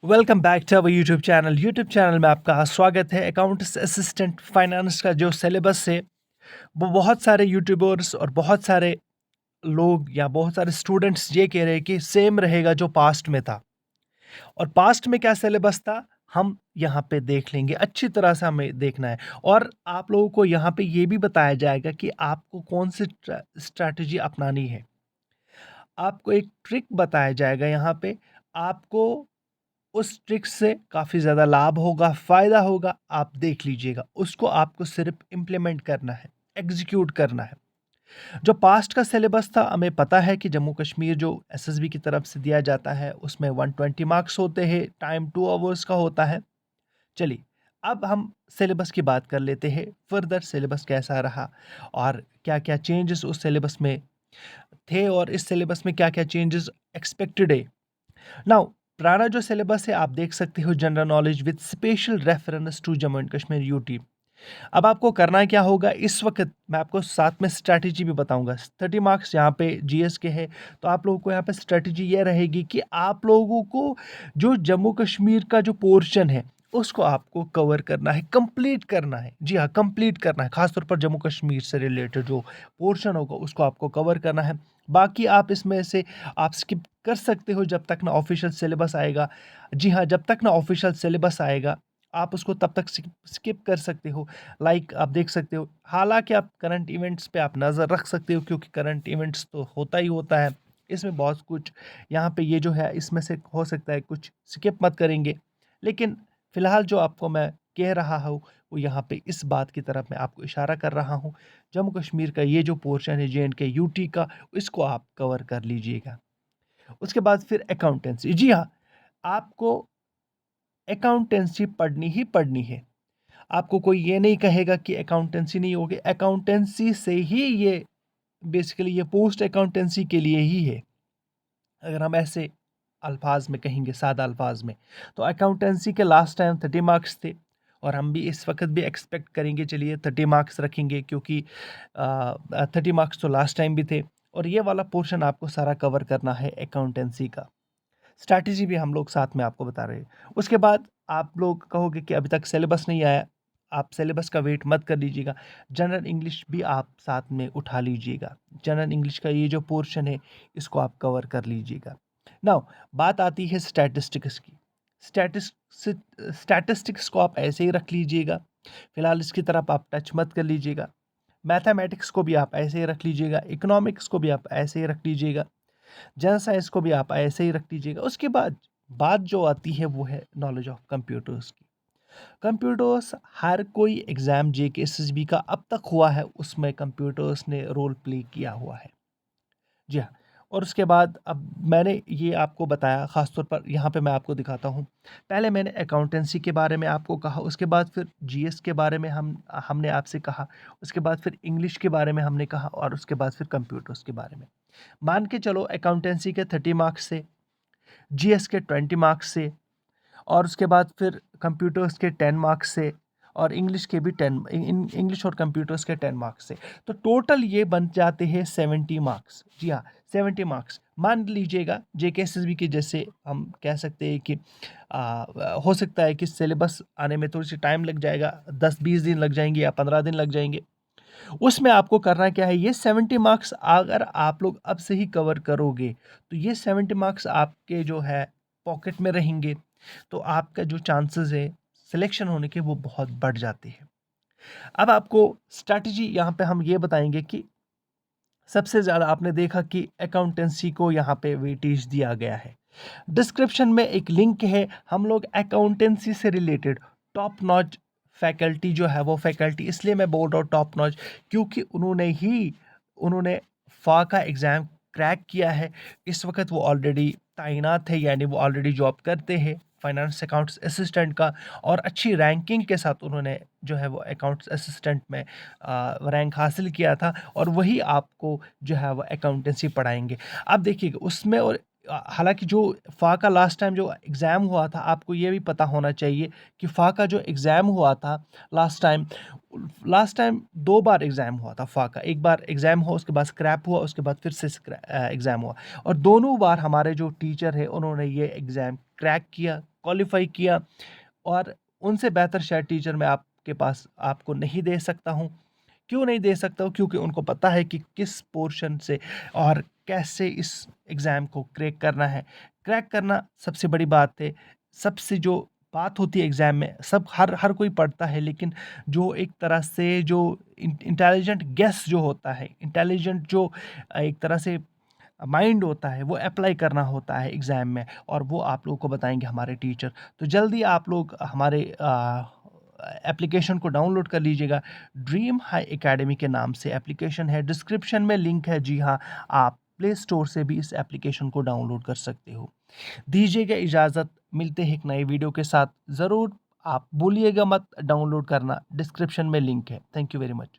Welcome back to our YouTube channel में आपका स्वागत है। अकाउंट्स असिस्टेंट फाइनेंस का जो सिलेबस है वो बहुत सारे यूट्यूबर्स और बहुत सारे लोग या बहुत सारे स्टूडेंट्स ये कह रहे हैं कि सेम रहेगा जो पास्ट में था। और पास्ट में क्या सिलेबस था हम यहाँ पे देख लेंगे, अच्छी तरह से हमें देखना है। और आप लोगों को यहाँ पे ये भी बताया जाएगा कि आपको कौन सी स्ट्रैटेजी अपनानी है। आपको एक ट्रिक बताया जाएगा यहाँ पे, आपको उस ट्रिक से काफ़ी ज़्यादा लाभ होगा, फ़ायदा होगा, आप देख लीजिएगा। उसको आपको सिर्फ़ इम्प्लीमेंट करना है, एग्ज़ीक्यूट करना है। जो पास्ट का सिलेबस था, हमें पता है कि जम्मू कश्मीर जो एसएसबी की तरफ से दिया जाता है, उसमें 120 मार्क्स होते हैं, टाइम 2 आवर्स का होता है। चलिए, अब हम सिलेबस की बात कर लेते हैं, फर्दर सिलेबस कैसा रहा और क्या-क्या चेंजेस उस सिलेबस में थे और इस सिलेबस में क्या-क्या चेंजेस एक्सपेक्टेड है। नाउ पुराना जो सिलेबस है आप देख सकते हो, general knowledge with special reference to Jammu and Kashmir UT. अब आपको करना क्या होगा, इस वक्त मैं आपको साथ में स्ट्रैटेजी भी बताऊंगा। 30 मार्क्स यहाँ पे जीएस के हैं, तो आप लोगों को यहाँ पे स्ट्रैटेजी ये रहेगी कि आप लोगों को जो जम्मू कश्मीर का जो पोर्शन है उसको आपको कवर करना है, कंप्लीट करना है। जी हाँ, कंप्लीट करना है, खासतौर पर जम्मू कश्मीर से रिलेटेड जो पोर्शन होगा उसको आपको कवर करना है। बाकी आप इसमें से आप स्किप कर सकते हो जब तक ना ऑफिशियल सिलेबस आएगा। जी हाँ, जब तक ना ऑफिशियल सिलेबस आएगा आप उसको तब तक स्किप कर सकते हो। लाइक आप देख सकते हो, हालांकि आप करंट इवेंट्स पे आप नज़र रख सकते हो क्योंकि करंट इवेंट्स तो होता ही होता है। इसमें बहुत कुछ यहाँ पे ये जो है इसमें से हो सकता है कुछ स्किप मत करेंगे। लेकिन फ़िलहाल जो आपको मैं कह रहा हूँ वो यहाँ पे इस बात की तरफ मैं आपको इशारा कर रहा हूँ, जम्मू कश्मीर का ये जो पोर्शन है जे-एंड-के यूटी का, इसको आप कवर कर लीजिएगा। उसके बाद फिर अकाउंटेंसी। जी हाँ, आपको अकाउंटेंसी पढ़नी ही पढ़नी है। आपको कोई ये नहीं कहेगा कि अकाउंटेंसी नहीं होगी, अकाउंटेंसी से ही ये बेसिकली ये पोस्ट अकाउंटेंसी के लिए ही है। अगर हम ऐसे अल्फाज में कहेंगे, सादा अल्फाज में, तो अकाउंटेंसी के लास्ट टाइम 30 मार्क्स थे और हम भी इस वक्त भी एक्सपेक्ट करेंगे, चलिए 30 मार्क्स रखेंगे क्योंकि 30 मार्क्स तो लास्ट टाइम भी थे। और ये वाला पोर्शन आपको सारा कवर करना है अकाउंटेंसी का। स्ट्रैटेजी भी हम लोग साथ में आपको बता रहे हैं। उसके बाद आप लोग कहोगे कि अभी तक सिलेबस नहीं आया, आप सिलेबस का वेट मत कर लीजिएगा। जनरल इंग्लिश भी आप साथ में उठा लीजिएगा। जनरल इंग्लिश का ये जो पोर्शन है इसको आप कवर कर लीजिएगा। नाउ बात आती है स्टैटिस्टिक्स की। स्टैटिस्टिक्स को आप ऐसे ही रख लीजिएगा, फिलहाल इसकी तरफ आप टच मत कर लीजिएगा। मैथमेटिक्स को भी आप ऐसे ही रख लीजिएगा, इकोनॉमिक्स को भी आप ऐसे ही रख लीजिएगा, जनरल साइंस को भी आप ऐसे ही रख लीजिएगा। उसके बाद बात जो आती है वो है नॉलेज ऑफ कंप्यूटर्स की। कंप्यूटर्स हर कोई एग्जाम जेके एसएसबी का अब तक हुआ है उसमें कंप्यूटर्स ने रोल प्ले किया हुआ है। जी हाँ। और उसके बाद अब मैंने ये आपको बताया, ख़ासतौर पर यहाँ पे मैं आपको दिखाता हूँ। पहले मैंने अकाउंटेंसी के बारे में आपको कहा, उसके बाद फिर जीएस के बारे में हमने आपसे कहा, उसके बाद फिर इंग्लिश के बारे में हमने कहा और उसके बाद फिर कंप्यूटर्स के बारे में। मान के चलो अकाउंटेंसी के 30 मार्क्स से, जीएस के 20 मार्क्स से और उसके बाद फिर कंप्यूटर्स के 10 मार्क्स से और इंग्लिश के भी 10, इंग्लिश और कंप्यूटर्स के 10 मार्क्स से, तो टोटल ये बन जाते हैं 70 मार्क्स। जी हाँ, 70 मार्क्स। मान लीजिएगा जेकेएसएसबी के जैसे हम कह सकते हैं कि हो सकता है कि सिलेबस आने में थोड़ी सी टाइम लग जाएगा, 10-20 दिन लग जाएंगे या 15 दिन लग जाएंगे। उसमें आपको करना क्या है, ये 70 मार्क्स अगर आप लोग अब से ही कवर करोगे तो ये 70 मार्क्स आपके जो है पॉकेट में रहेंगे, तो आपका जो चांसेस है सिलेक्शन होने के वो बहुत बढ़ जाते हैं। अब आपको स्ट्रैटेजी यहाँ पे हम ये बताएंगे कि सबसे ज़्यादा आपने देखा कि अकाउंटेंसी को यहाँ पे वेटेज दिया गया है। डिस्क्रिप्शन में एक लिंक है, हम लोग अकाउंटेंसी से रिलेटेड टॉप नॉच फैकल्टी जो है वो फैकल्टी इसलिए मैं बोल रहा हूँ टॉप नॉच क्योंकि उन्होंने फा का एग्ज़ाम क्रैक किया है। इस वक्त वो ऑलरेडी तैनात है, यानी वो ऑलरेडी जॉब करते हैं फाइनेंस अकाउंट्स असिस्टेंट का, और अच्छी रैंकिंग के साथ उन्होंने जो है वो अकाउंट्स असिस्टेंट में रैंक हासिल किया था और वही आपको जो है वो अकाउंटेंसी पढ़ाएंगे। अब देखिएगा उसमें, और हालांकि जो फ़ा का लास्ट टाइम जो एग्ज़ाम हुआ था, आपको ये भी पता होना चाहिए कि फ़ा का जो एग्ज़ाम हुआ था लास्ट टाइम, लास्ट टाइम 2 बार एग्ज़ाम हुआ था फ़ा का। एक बार एग्ज़ाम हुआ, उसके बाद स्क्रैप हुआ, उसके बाद फिर से एग्ज़ाम हुआ और दोनों बार हमारे जो टीचर हैं उन्होंने ये एग्ज़ाम क्रैक किया, क्वालीफ़ाई किया और उनसे बेहतर शायद टीचर मैं आपके पास आपको नहीं दे सकता हूँ। क्यों नहीं दे सकता हूँ? क्योंकि उनको पता है कि किस पोर्शन से और कैसे इस एग्ज़ाम को क्रैक करना है। क्रैक करना सबसे बड़ी बात है। सबसे जो बात होती है एग्ज़ाम में सब हर हर कोई पढ़ता है लेकिन जो एक तरह से जो इंटेलिजेंट गेस जो होता है, इंटेलिजेंट जो एक तरह से माइंड होता है वो अप्लाई करना होता है एग्ज़ाम में और वो आप लोगों को बताएँगे हमारे टीचर। तो जल्दी आप लोग हमारे एप्लीकेशन को डाउनलोड कर लीजिएगा। ड्रीम हाई एकेडमी के नाम से एप्लीकेशन है, डिस्क्रिप्शन में लिंक है। जी हाँ, आप प्ले स्टोर से भी इस एप्लीकेशन को डाउनलोड कर सकते हो। दीजिएगा इजाज़त, मिलते हैं एक नए वीडियो के साथ। ज़रूर आप भूलिएगा मत डाउनलोड करना, डिस्क्रिप्शन में लिंक है। Thank you very much.